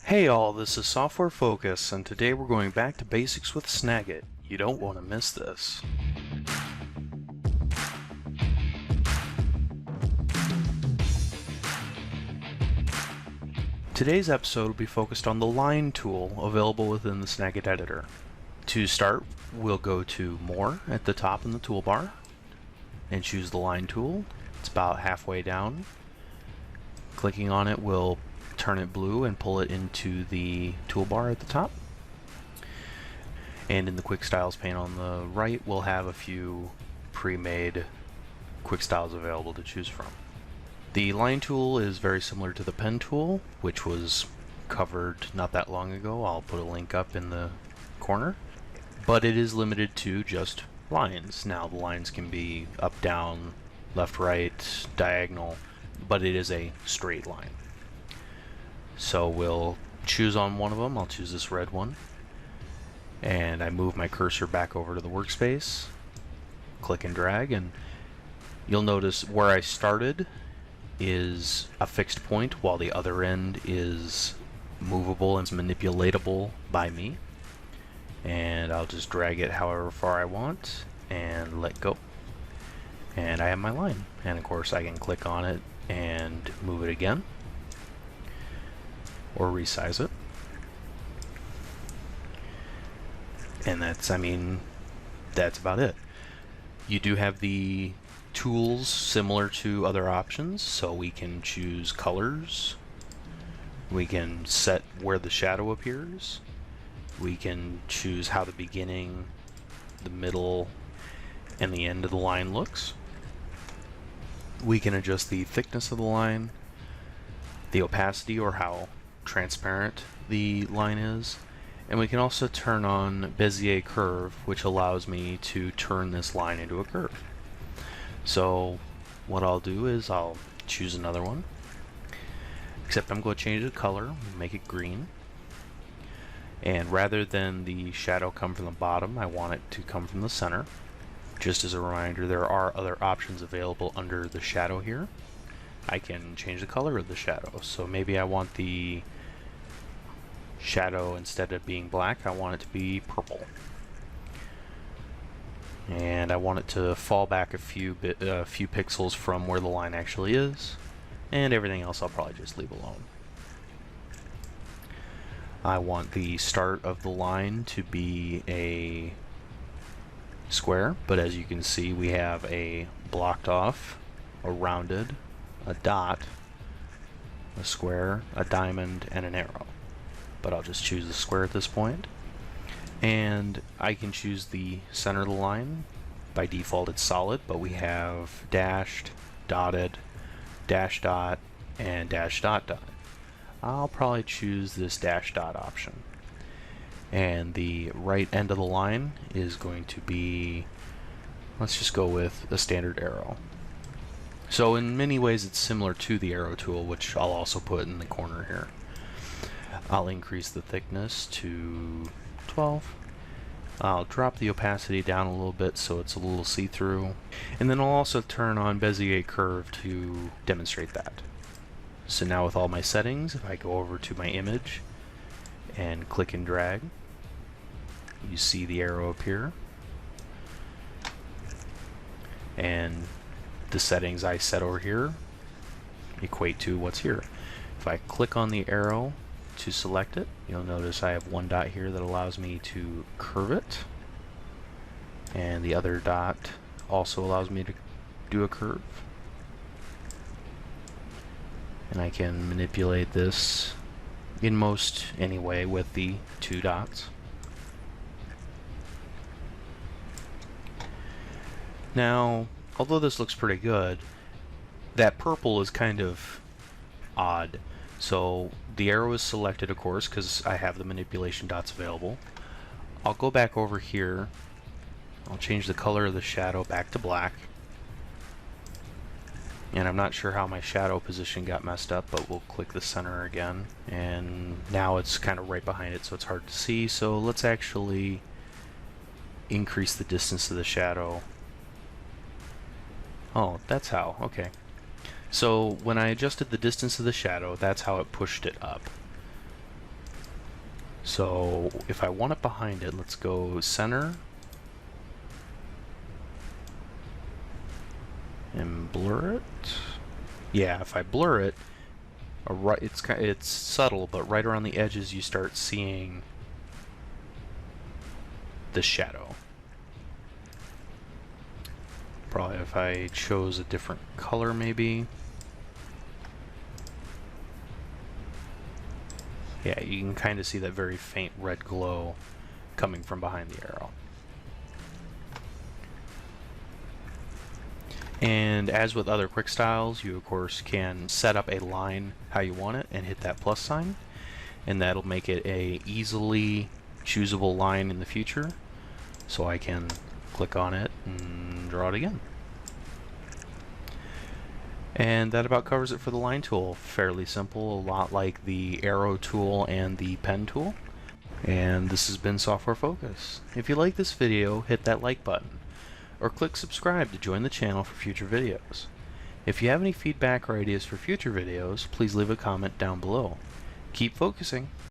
Hey all, this is Software Focus, and today we're going back to basics with Snagit. You don't want to miss this. Today's episode will be focused on the line tool available within the Snagit editor. To start, we'll go to More at the top in the toolbar and choose the line tool. It's about halfway down. Clicking on it will turn it blue and pull it into the toolbar at the top. And in the Quick Styles pane on the right, we'll have a few pre-made quick styles available to choose from. The line tool is very similar to the pen tool, which was covered not that long ago. I'll put a link up in the corner. But it is limited to just lines. Now the lines can be up, down, left, right, diagonal, but it is a straight line. So we'll choose on one of them. I'll choose this red one. And I move my cursor back over to the workspace. Click and drag, and you'll notice where I started is a fixed point, while the other end is movable and manipulatable by me. And I'll just drag it however far I want and let go. And I have my line. And of course I can click on it and move it again, or resize it. And that's about it. You do have the tools similar to other options, so we can choose colors, we can set where the shadow appears, we can choose how the beginning, the middle, and the end of the line looks. We can adjust the thickness of the line, the opacity, or how transparent the line is, and we can also turn on Bezier curve, which allows me to turn this line into a curve. So what I'll do is I'll choose another one, except I'm going to change the color, make it green, and rather than the shadow come from the bottom, I want it to come from the center. Just as a reminder, there are other options available under the shadow here. I can change the color of the shadow, so maybe I want the shadow, instead of being black, I want it to be purple. And I want it to fall back a few pixels from where the line actually is, and everything else I'll probably just leave alone. I want the start of the line to be a square, but as you can see, we have a blocked off, a rounded, a dot, a square, a diamond, and an arrow. But I'll just choose the square at this point. And I can choose the center of the line. By default it's solid, but we have dashed, dotted, dash dot, and dash dot dot. I'll probably choose this dash dot option. And the right end of the line is going to be, let's just go with a standard arrow. So in many ways it's similar to the arrow tool, which I'll also put in the corner here. I'll increase the thickness to 12. I'll drop the opacity down a little bit so it's a little see-through. And then I'll also turn on Bezier curve to demonstrate that. So now with all my settings, if I go over to my image and click and drag, you see the arrow appear. And the settings I set over here equate to what's here. If I click on the arrow to select it, you'll notice I have one dot here that allows me to curve it, and the other dot also allows me to do a curve. And I can manipulate this in most any way with the two dots. Now, although this looks pretty good, that purple is kind of odd. So the arrow is selected, of course, because I have the manipulation dots available. I'll go back over here. I'll change the color of the shadow back to black. And I'm not sure how my shadow position got messed up, but we'll click the center again. And now it's kind of right behind it, so it's hard to see. So let's actually increase the distance of the shadow. Oh, that's how. Okay. So when I adjusted the distance of the shadow, that's how it pushed it up. So if I want it behind it, let's go center and blur it. Yeah, if I blur it, it's subtle, but right around the edges you start seeing the shadow. Probably if I chose a different color, maybe. Yeah, you can kind of see that very faint red glow coming from behind the arrow. And as with other quick styles, you of course can set up a line how you want it and hit that plus sign, and that'll make it a easily choosable line in the future. So I can click on it and draw it again. And that about covers it for the line tool. Fairly simple, a lot like the arrow tool and the pen tool. And this has been Software Focus. If you like this video, hit that like button, or click subscribe to join the channel for future videos. If you have any feedback or ideas for future videos, please leave a comment down below. Keep focusing!